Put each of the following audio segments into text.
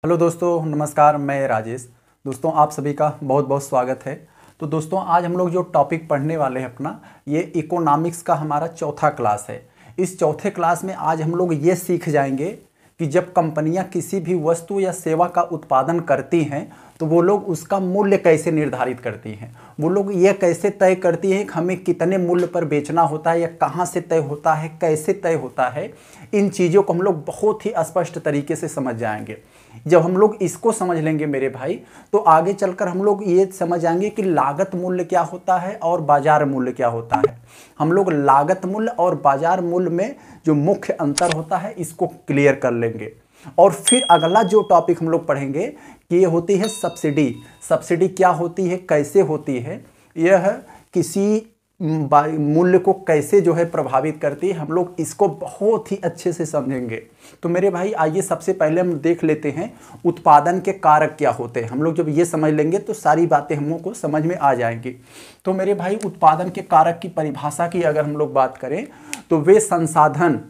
Hello दोस्तों, नमस्कार। मैं राजेश। दोस्तों, आप सभी का बहुत बहुत स्वागत है। तो दोस्तों, आज हम लोग जो टॉपिक पढ़ने वाले हैं अपना, ये इकोनॉमिक्स का हमारा चौथा क्लास है। इस चौथे क्लास में आज हम लोग ये सीख जाएंगे कि जब कंपनियां किसी भी वस्तु या सेवा का उत्पादन करती हैं तो वो लोग उसका मूल्य कैसे निर्धारित करती हैं। वो लोग ये कैसे तय करती हैं कि हमें कितने मूल्य पर बेचना होता है या कहाँ से तय होता है, कैसे तय होता है। इन चीज़ों को हम लोग बहुत ही स्पष्ट तरीके से समझ जाएंगे। जब हम लोग इसको समझ लेंगे मेरे भाई, तो आगे चलकर हम लोग ये समझ जाएंगे कि लागत मूल्य क्या होता है और बाजार मूल्य क्या होता है। हम लोग लागत मूल्य और बाजार मूल्य में जो मुख्य अंतर होता है इसको क्लियर कर लेंगे। और फिर अगला जो टॉपिक हम लोग पढ़ेंगे कि ये होती है सब्सिडी। सब्सिडी क्या होती है, कैसे होती है, यह किसी मूल्य को कैसे जो है प्रभावित करती है, हम लोग इसको बहुत ही अच्छे से समझेंगे। तो मेरे भाई आइए सबसे पहले हम देख लेते हैं उत्पादन के कारक क्या होते हैं। हम लोग जब ये समझ लेंगे तो सारी बातें हम लोग को समझ में आ जाएंगी। तो मेरे भाई उत्पादन के कारक की परिभाषा की अगर हम लोग बात करें तो वे संसाधन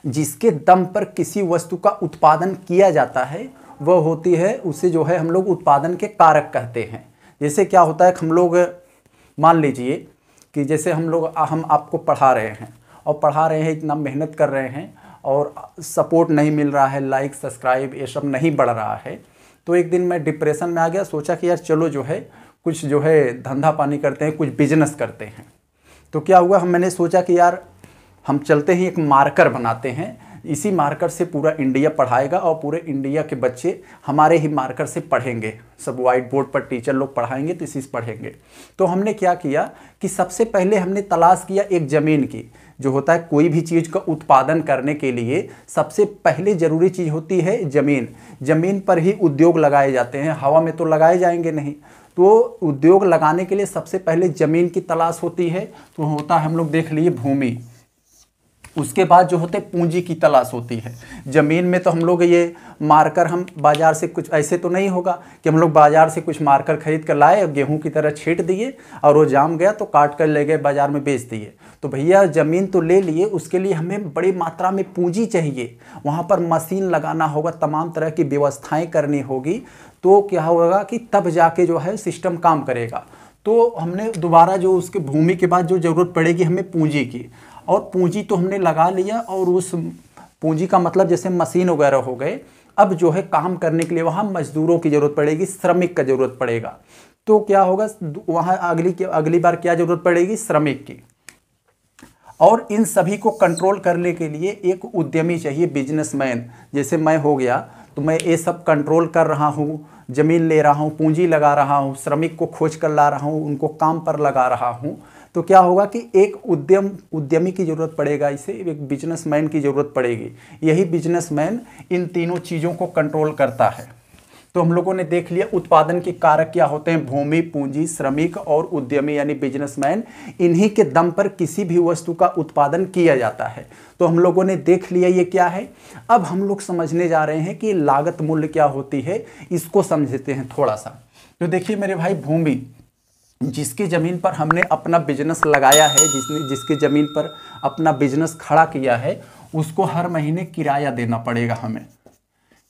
जिसके दम पर किसी वस्तु का उत्पादन किया जाता है वह होती है, उसे जो है हम लोग उत्पादन के कारक कहते हैं। जैसे क्या होता है, हम लोग मान लीजिए कि जैसे हम आपको पढ़ा रहे हैं और पढ़ा रहे हैं, इतना मेहनत कर रहे हैं और सपोर्ट नहीं मिल रहा है, लाइक सब्सक्राइब ये सब नहीं बढ़ रहा है। तो एक दिन मैं डिप्रेशन में आ गया, सोचा कि यार चलो जो है कुछ जो है धंधा पानी करते हैं, कुछ बिजनेस करते हैं। तो क्या हुआ, मैंने सोचा कि यार हम चलते हैं एक मार्कर बनाते हैं, इसी मार्कर से पूरा इंडिया पढ़ाएगा और पूरे इंडिया के बच्चे हमारे ही मार्कर से पढ़ेंगे। सब वाइट बोर्ड पर टीचर लोग पढ़ाएंगे तो इसी से पढ़ेंगे। तो हमने क्या किया कि सबसे पहले हमने तलाश किया एक ज़मीन की। जो होता है कोई भी चीज़ का उत्पादन करने के लिए सबसे पहले ज़रूरी चीज़ होती है ज़मीन। ज़मीन पर ही उद्योग लगाए जाते हैं, हवा में तो लगाए जाएंगे नहीं। तो उद्योग लगाने के लिए सबसे पहले ज़मीन की तलाश होती है। तो होता है, हम लोग देख लिए भूमि। उसके बाद जो होते पूंजी की तलाश होती है। ज़मीन में तो हम लोग ये मार्कर, हम बाज़ार से कुछ ऐसे तो नहीं होगा कि हम लोग बाज़ार से कुछ मार्कर खरीद कर लाए और गेहूं की तरह छींट दिए और वो जाम गया तो काट कर ले गए बाज़ार में बेच दिए। तो भैया ज़मीन तो ले लिए, उसके लिए हमें बड़ी मात्रा में पूंजी चाहिए। वहाँ पर मशीन लगाना होगा, तमाम तरह की व्यवस्थाएँ करनी होगी। तो क्या होगा कि तब जाके जो है सिस्टम काम करेगा। तो हमने दोबारा जो उसके भूमि के बाद जो ज़रूरत पड़ेगी हमें पूंजी की, और पूंजी तो हमने लगा लिया। और उस पूंजी का मतलब जैसे मशीन वगैरह हो गए। अब जो है काम करने के लिए वहाँ मजदूरों की ज़रूरत पड़ेगी, श्रमिक का ज़रूरत पड़ेगा। तो क्या होगा, वहाँ अगली बार क्या ज़रूरत पड़ेगी, श्रमिक की। और इन सभी को कंट्रोल करने के लिए एक उद्यमी चाहिए, बिजनेसमैन। जैसे मैं हो गया तो मैं ये सब कंट्रोल कर रहा हूँ, ज़मीन ले रहा हूँ, पूंजी लगा रहा हूँ, श्रमिक को खोज कर ला रहा हूँ, उनको काम पर लगा रहा हूँ। तो क्या होगा कि एक उद्यमी की ज़रूरत पड़ेगा, इसे एक बिजनेसमैन की ज़रूरत पड़ेगी। यही बिजनेसमैन इन तीनों चीज़ों को कंट्रोल करता है। तो हम लोगों ने देख लिया उत्पादन के कारक क्या होते हैं, भूमि, पूंजी, श्रमिक और उद्यमी यानी बिजनेसमैन। इन्हीं के दम पर किसी भी वस्तु का उत्पादन किया जाता है। तो हम लोगों ने देख लिया ये क्या है। अब हम लोग समझने जा रहे हैं कि लागत मूल्य क्या होती है, इसको समझते हैं थोड़ा सा। तो देखिए मेरे भाई, भूमि, जिसकी ज़मीन पर हमने अपना बिजनेस लगाया है, जिसकी ज़मीन पर अपना बिजनेस खड़ा किया है, उसको हर महीने किराया देना पड़ेगा हमें।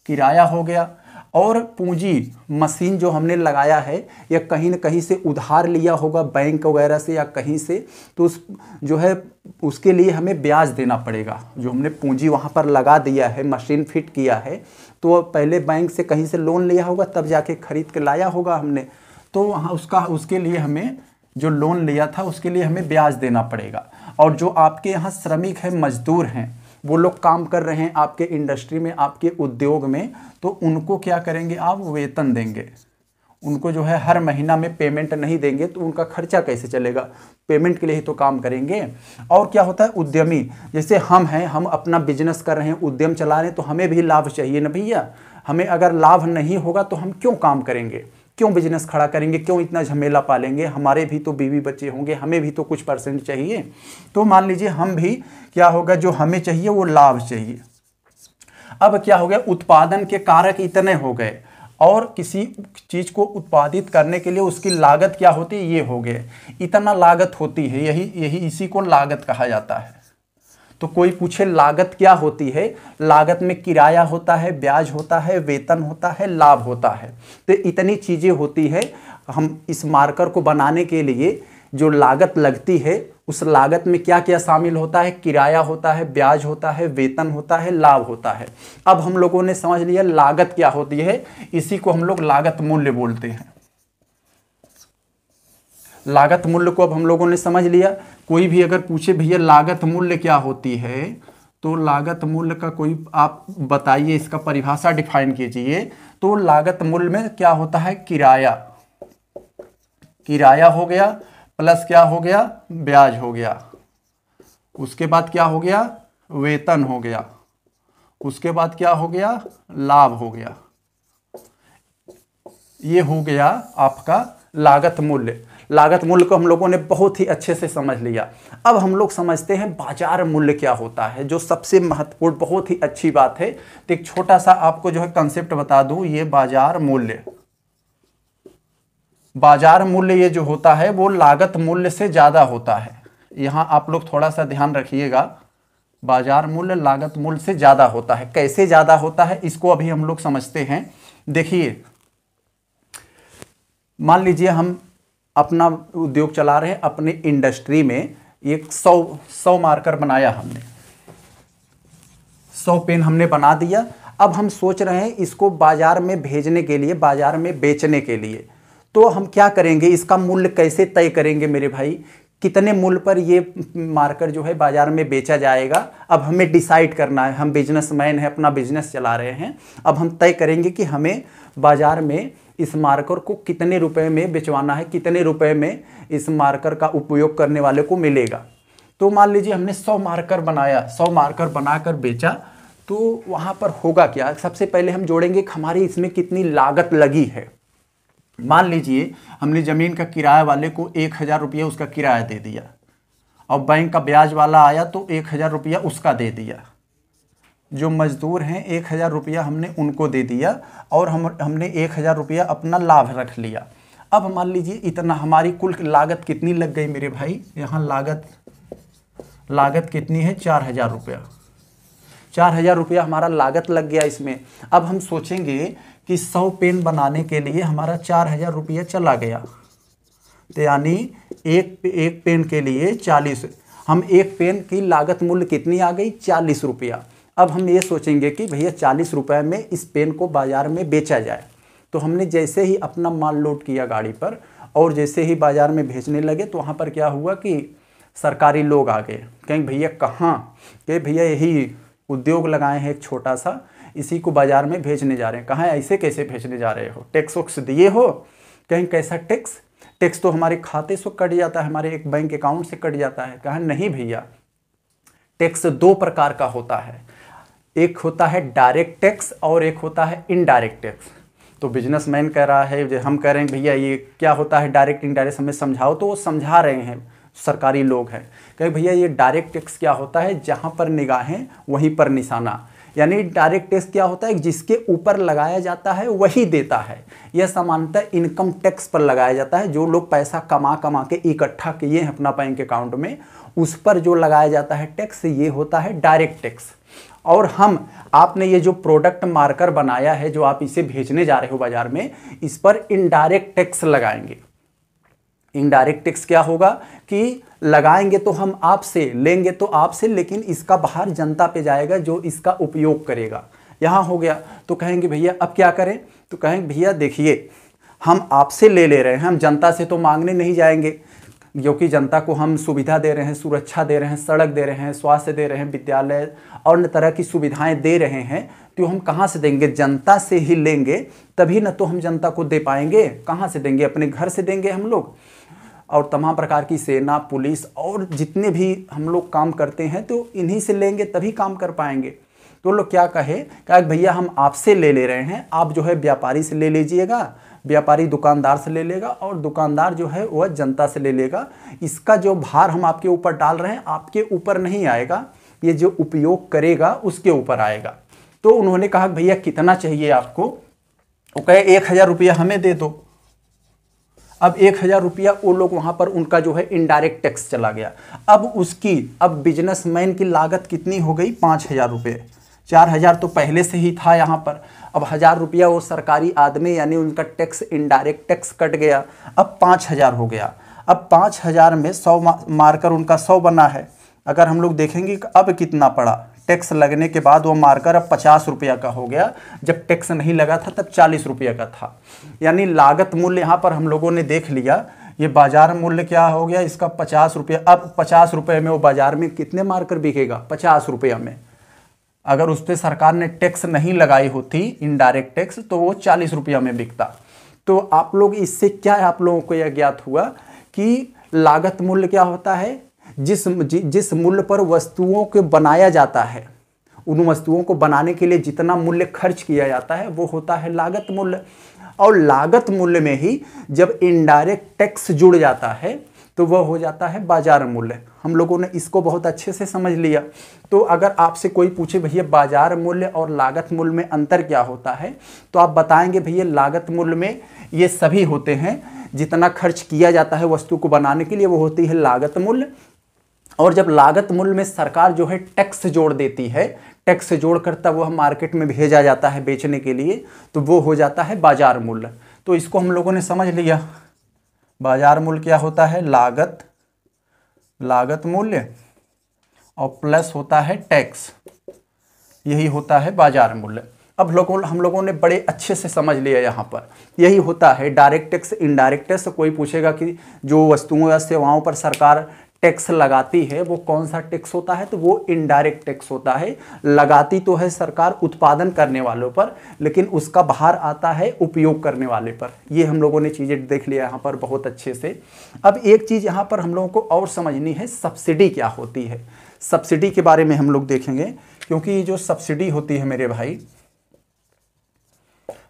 किराया हो गया। और पूंजी, मशीन जो हमने लगाया है या कहीं न कहीं से उधार लिया होगा बैंक वगैरह से या कहीं से, तो उस जो है उसके लिए हमें ब्याज देना पड़ेगा। जो हमने पूंजी वहाँ पर लगा दिया है, मशीन फिट किया है, तो पहले बैंक से कहीं से लोन लिया होगा, तब जाके खरीद के लाया होगा हमने। तो वहाँ उसके लिए हमें जो लोन लिया था उसके लिए हमें ब्याज देना पड़ेगा। और जो आपके यहाँ श्रमिक हैं, मजदूर हैं, वो लोग काम कर रहे हैं आपके इंडस्ट्री में, आपके उद्योग में, तो उनको क्या करेंगे आप, वेतन देंगे। उनको जो है हर महीना में पेमेंट नहीं देंगे तो उनका खर्चा कैसे चलेगा, पेमेंट के लिए ही तो काम करेंगे। और क्या होता है उद्यमी, जैसे हम हैं, हम अपना बिजनेस कर रहे हैं, उद्यम चला रहे हैं, तो हमें भी लाभ चाहिए ना भैया। हमें अगर लाभ नहीं होगा तो हम क्यों काम करेंगे, क्यों बिजनेस खड़ा करेंगे, क्यों इतना झमेला पालेंगे। हमारे भी तो बीवी बच्चे होंगे, हमें भी तो कुछ परसेंट चाहिए। तो मान लीजिए हम भी, क्या होगा, जो हमें चाहिए वो लाभ चाहिए। अब क्या हो गया, उत्पादन के कारक इतने हो गए और किसी चीज़ को उत्पादित करने के लिए उसकी लागत क्या होती है, ये हो गए, इतना लागत होती है। इसी को लागत कहा जाता है। तो कोई पूछे लागत क्या होती है, लागत में किराया होता है, ब्याज होता है, वेतन होता है, लाभ होता है। तो इतनी चीजें होती है। हम इस मार्कर को बनाने के लिए जो लागत लगती है, उस लागत में क्या क्या शामिल होता है, किराया होता है, ब्याज होता है, वेतन होता है, लाभ होता है। अब हम लोगों ने समझ लिया लागत क्या होती है, इसी को हम लोग लागत मूल्य बोलते हैं। लागत मूल्य को अब हम लोगों ने समझ लिया। कोई भी अगर पूछे भैया लागत मूल्य क्या होती है, तो लागत मूल्य का कोई आप बताइए, इसका परिभाषा डिफाइन कीजिए। तो लागत मूल्य में क्या होता है, किराया, किराया हो गया, प्लस क्या हो गया, ब्याज हो गया, उसके बाद क्या हो गया, वेतन हो गया, उसके बाद क्या हो गया, लाभ हो गया। ये हो गया आपका लागत मूल्य। लागत मूल्य को हम लोगों ने बहुत ही अच्छे से समझ लिया। अब हम लोग समझते हैं बाजार मूल्य क्या होता है, जो सबसे महत्वपूर्ण, बहुत ही अच्छी बात है। तो एक छोटा सा आपको जो है कंसेप्ट बता दूं, ये बाजार मूल्य, बाजार मूल्य ये जो होता है वो लागत मूल्य से ज्यादा होता है। यहां आप लोग थोड़ा सा ध्यान रखिएगा, बाजार मूल्य लागत मूल्य से ज्यादा होता है। कैसे ज्यादा होता है इसको अभी हम लोग समझते हैं। देखिए, मान लीजिए हम अपना उद्योग चला रहे हैं, अपने इंडस्ट्री में एक 100 मार्कर बनाया हमने, 100 पेन हमने बना दिया। अब हम सोच रहे हैं इसको बाजार में भेजने के लिए, बाजार में बेचने के लिए। तो हम क्या करेंगे, इसका मूल्य कैसे तय करेंगे मेरे भाई, कितने मूल्य पर ये मार्कर जो है बाजार में बेचा जाएगा। अब हमें डिसाइड करना है, हम बिजनेसमैन हैं, अपना बिजनेस चला रहे हैं। अब हम तय करेंगे कि हमें बाजार में इस मार्कर को कितने रुपए में बेचवाना है, कितने रुपए में इस मार्कर का उपयोग करने वाले को मिलेगा। तो मान लीजिए हमने 100 मार्कर बनाया, 100 मार्कर बनाकर बेचा, तो वहां पर होगा क्या, सबसे पहले हम जोड़ेंगे कि हमारी इसमें कितनी लागत लगी है। मान लीजिए हमने जमीन का किराया वाले को 1000 रुपया उसका किराया दे दिया, और बैंक का ब्याज वाला आया तो 1000 रुपया उसका दे दिया। जो मजदूर हैं 1000 रुपया हमने उनको दे दिया, और हमने 1000 रुपया अपना लाभ रख लिया। अब मान लीजिए इतना हमारी कुल लागत कितनी लग गई मेरे भाई, यहाँ लागत कितनी है, 4000 रुपया। 4000 रुपया हमारा लागत लग गया इसमें। अब हम सोचेंगे कि 100 पेन बनाने के लिए हमारा 4000 रुपया चला गया, तो यानी एक पेन के लिए 40, हम एक पेन की लागत मूल्य कितनी आ गई, 40 रुपया। अब हम ये सोचेंगे कि भैया 40 रुपये में इस पेन को बाजार में बेचा जाए। तो हमने जैसे ही अपना माल लोड किया गाड़ी पर, और जैसे ही बाजार में भेजने लगे, तो वहाँ पर क्या हुआ कि सरकारी लोग आ गए, कहेंगे भैया कहाँ, कि भैया यही उद्योग लगाए हैं एक छोटा सा, इसी को बाजार में भेजने जा रहे हैं। कहाँ, ऐसे कैसे भेजने जा रहे हो, टैक्स वैक्स दिए हो। कहीं कैसा टैक्स, टैक्स तो हमारे खाते से कट जाता है, हमारे एक बैंक अकाउंट से कट जाता है। कहा नहीं भैया, टैक्स 2 प्रकार का होता है, एक होता है डायरेक्ट टैक्स और एक होता है इनडायरेक्ट टैक्स। तो बिजनेसमैन कह रहा है, हम कह रहे हैं भैया ये क्या होता है डायरेक्ट इनडायरेक्ट, हमें समझाओ। तो वो समझा रहे हैं, सरकारी लोग हैं, कहे भैया ये डायरेक्ट टैक्स क्या होता है, जहाँ पर निगाहें वहीं पर निशाना। यानी डायरेक्ट टैक्स क्या होता है, जिसके ऊपर लगाया जाता है वही देता है। यह सामान्यतः इनकम टैक्स पर लगाया जाता है, जो लोग पैसा कमा के इकट्ठा किए हैं अपना बैंक अकाउंट में, उस पर जो लगाया जाता है टैक्स, ये होता है डायरेक्ट टैक्स। और आपने ये जो प्रोडक्ट मार्कर बनाया है, जो आप इसे भेजने जा रहे हो बाजार में, इस पर इनडायरेक्ट टैक्स लगाएंगे। इनडायरेक्ट टैक्स क्या होगा कि लगाएंगे तो हम आपसे, लेंगे तो आपसे, लेकिन इसका बाहर जनता पे जाएगा जो इसका उपयोग करेगा। यहाँ हो गया। तो कहेंगे भैया अब क्या करें, तो कहेंगे भैया देखिए हम आपसे ले रहे हैं, हम जनता से तो मांगने नहीं जाएंगे, क्योंकि जनता को हम सुविधा दे रहे हैं, सुरक्षा दे रहे हैं, सड़क दे रहे हैं, स्वास्थ्य दे रहे हैं, विद्यालय और अन्य तरह की सुविधाएं दे रहे हैं। तो हम कहाँ से देंगे, जनता से ही लेंगे, तभी न तो हम जनता को दे पाएंगे। कहाँ से देंगे, अपने घर से देंगे हम लोग। और तमाम प्रकार की सेना, पुलिस और जितने भी हम लोग काम करते हैं, तो इन्हीं से लेंगे तभी काम कर पाएंगे। तो लोग क्या कहे भैया हम आपसे ले रहे हैं, आप जो है व्यापारी से ले लीजिएगा, व्यापारी दुकानदार से ले लेगा, और दुकानदार जो है वह जनता से ले लेगा। इसका जो भार हम आपके ऊपर डाल रहे हैं, आपके ऊपर नहीं आएगा, ये जो उपयोग करेगा उसके ऊपर आएगा। तो उन्होंने कहा भैया कितना चाहिए आपको, वो कहे 1000 रुपया हमें दे दो। अब 1000 रुपया वो लोग वहाँ पर उनका जो है इनडायरेक्ट टैक्स चला गया। अब बिजनेसमैन की लागत कितनी हो गई? 5000 रुपये। 4000 तो पहले से ही था यहाँ पर। अब 1000 रुपया वो सरकारी आदमी यानी उनका टैक्स इनडायरेक्ट टैक्स कट गया, अब 5000 हो गया। अब 5000 में 100 मारकर उनका 100 बना है। अगर हम लोग देखेंगे कि अब कितना पड़ा, टैक्स लगने के बाद वो मार्कर अब 50 रुपया का हो गया, जब टैक्स नहीं लगा था तब 40 रुपया का था। यानी लागत मूल्य यहाँ पर हम लोगों ने देख लिया, ये बाजार मूल्य क्या हो गया इसका 50 रुपया। अब 50 रुपये में वो बाजार में कितने मार्कर बिकेगा? 50 रुपया में। अगर उस पर सरकार ने टैक्स नहीं लगाई होती इनडायरेक्ट टैक्स तो वो 40 रुपया में बिकता। तो आप लोग इससे क्या आप लोगों को यह ज्ञात हुआ कि लागत मूल्य क्या होता है? जिस मूल्य पर वस्तुओं को बनाया जाता है, उन वस्तुओं को बनाने के लिए जितना मूल्य खर्च किया जाता है वो होता है लागत मूल्य। और लागत मूल्य में ही जब इनडायरेक्ट टैक्स जुड़ जाता है तो वह हो जाता है बाजार मूल्य। हम लोगों ने इसको बहुत अच्छे से समझ लिया। तो अगर आपसे कोई पूछे भैया बाजार मूल्य और लागत मूल्य में अंतर क्या होता है, तो आप बताएंगे भैया लागत मूल्य में ये सभी होते हैं, जितना खर्च किया जाता है वस्तु को बनाने के लिए वो होती है लागत मूल्य। और जब लागत मूल्य में सरकार जो है टैक्स जोड़ देती है, टैक्स जोड़कर तब वह मार्केट में भेजा जाता है बेचने के लिए, तो वो हो जाता है बाजार मूल्य। तो इसको हम लोगों ने समझ लिया। बाजार मूल्य क्या होता है? लागत मूल्य और प्लस होता है टैक्स, यही होता है बाजार मूल्य। अब हम लोगों ने बड़े अच्छे से समझ लिया यहाँ पर यही होता है डायरेक्ट टैक्स इनडायरेक्ट टैक्स। कोई पूछेगा कि जो वस्तुओं या सेवाओं पर सरकार टैक्स लगाती है वो कौन सा टैक्स होता है, तो वो इनडायरेक्ट टैक्स होता है। लगाती तो है सरकार उत्पादन करने वालों पर, लेकिन उसका भार आता है उपयोग करने वाले पर। ये हम लोगों ने चीज़ें देख लिया यहाँ पर बहुत अच्छे से। अब एक चीज़ यहाँ पर हम लोगों को और समझनी है, सब्सिडी क्या होती है। सब्सिडी के बारे में हम लोग देखेंगे, क्योंकि ये जो सब्सिडी होती है मेरे भाई,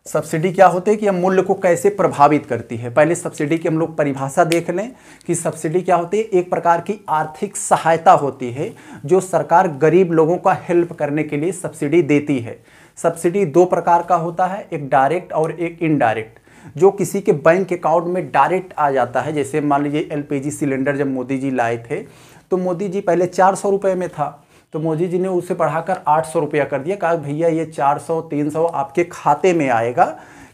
सब्सिडी क्या होती है कि हम मूल्य को कैसे प्रभावित करती है। पहले सब्सिडी की हम लोग परिभाषा देख लें कि सब्सिडी क्या होती है। एक प्रकार की आर्थिक सहायता होती है जो सरकार गरीब लोगों का हेल्प करने के लिए सब्सिडी देती है। सब्सिडी दो प्रकार का होता है, एक डायरेक्ट और एक इनडायरेक्ट। जो किसी के बैंक अकाउंट में डायरेक्ट आ जाता है, जैसे मान लीजिए एलपीजी सिलेंडर जब मोदी जी लाए थे तो मोदी जी पहले 400 रुपये में था, तो मोदी जी ने उसे बढ़ाकर 800 रुपया कर दिया। कहा भैया ये 400 300 आपके खाते में आएगा,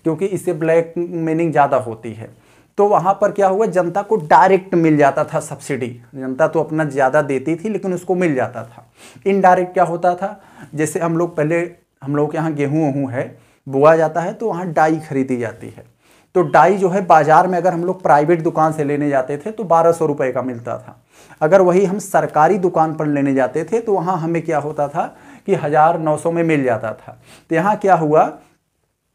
क्योंकि इससे ब्लैक मनी ज़्यादा होती है। तो वहाँ पर क्या हुआ, जनता को डायरेक्ट मिल जाता था सब्सिडी। जनता तो अपना ज़्यादा देती थी लेकिन उसको मिल जाता था। इनडायरेक्ट क्या होता था, जैसे हम लोग के यहाँ गेहूँ है बोआ जाता है तो वहाँ डाई खरीदी जाती है। तो डाई जो है बाजार में अगर हम लोग प्राइवेट दुकान से लेने जाते थे तो 1200 रुपये का मिलता था। अगर वही हम सरकारी दुकान पर लेने जाते थे तो वहाँ हमें क्या होता था कि 1900 में मिल जाता था। तो यहाँ क्या हुआ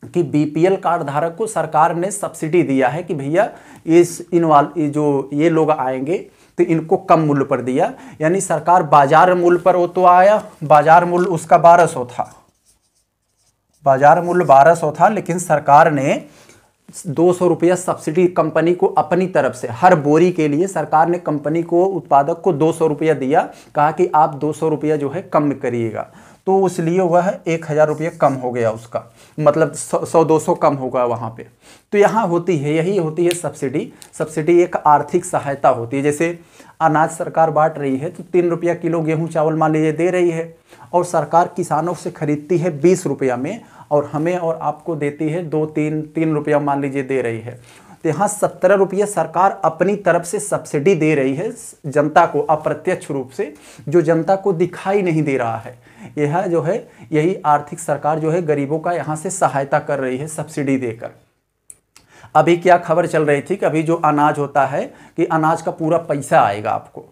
कि बीपीएल कार्ड धारक को सरकार ने सब्सिडी दिया है कि भैया ये लोग आएंगे तो इनको कम मूल्य पर दिया। यानी सरकार बाजार मूल्य पर वो तो आया, बाजार मूल्य उसका 1200 था, बाजार मूल्य 1200 था, लेकिन सरकार ने 200 रुपया सब्सिडी कंपनी को अपनी तरफ से, हर बोरी के लिए सरकार ने कंपनी को, उत्पादक को 200 रुपया दिया। कहा कि आप 200 रुपया जो है कम करिएगा, तो इसलिए वह 1000 रुपया कम हो गया उसका, मतलब 100-200 कम होगा वहाँ पे। तो यहाँ यही होती है सब्सिडी। सब्सिडी एक आर्थिक सहायता होती है। जैसे अनाज सरकार बांट रही है तो 3 रुपया किलो गेहूँ चावल मान लीजिए दे रही है, और सरकार किसानों से खरीदती है 20 रुपया में, और हमें और आपको देती है 2-3 रुपया मान लीजिए दे रही है। तो यहाँ 17 रुपये सरकार अपनी तरफ से सब्सिडी दे रही है जनता को, अप्रत्यक्ष रूप से, जो जनता को दिखाई नहीं दे रहा है। यह जो है यही आर्थिक सरकार जो है गरीबों का यहाँ से सहायता कर रही है सब्सिडी देकर। अभी क्या खबर चल रही थी कि अभी जो अनाज होता है कि अनाज का पूरा पैसा आएगा आपको,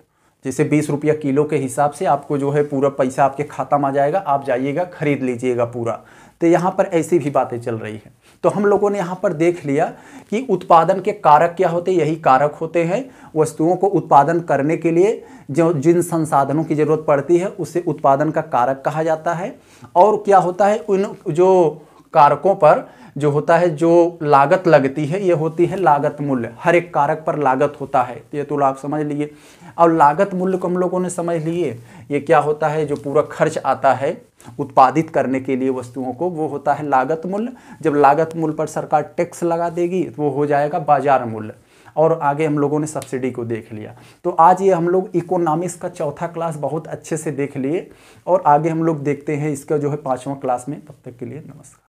जैसे 20 रुपया किलो के हिसाब से आपको जो है पूरा पैसा आपके खाता में आ जाएगा, आप जाइएगा खरीद लीजिएगा पूरा। तो यहाँ पर ऐसी भी बातें चल रही हैं। तो हम लोगों ने यहाँ पर देख लिया कि उत्पादन के कारक क्या होते हैं। यही कारक होते हैं वस्तुओं को उत्पादन करने के लिए जिन संसाधनों की ज़रूरत पड़ती है उसे उत्पादन का कारक कहा जाता है। और क्या होता है, उन जो कारकों पर जो होता है जो लागत लगती है, ये होती है लागत मूल्य। हर एक कारक पर लागत होता है, ये तो आप समझ लिए। और लागत मूल्य को हम लोगों ने समझ लिए, ये क्या होता है, जो पूरा खर्च आता है उत्पादित करने के लिए वस्तुओं को, वो होता है लागत मूल्य। जब लागत मूल्य पर सरकार टैक्स लगा देगी तो वो हो जाएगा बाजार मूल्य। और आगे हम लोगों ने सब्सिडी को देख लिया। तो आज ये हम लोग इकोनॉमिक्स का चौथा क्लास बहुत अच्छे से देख लिए और आगे हम लोग देखते हैं इसका जो है 5वां क्लास में। तब तक के लिए नमस्कार।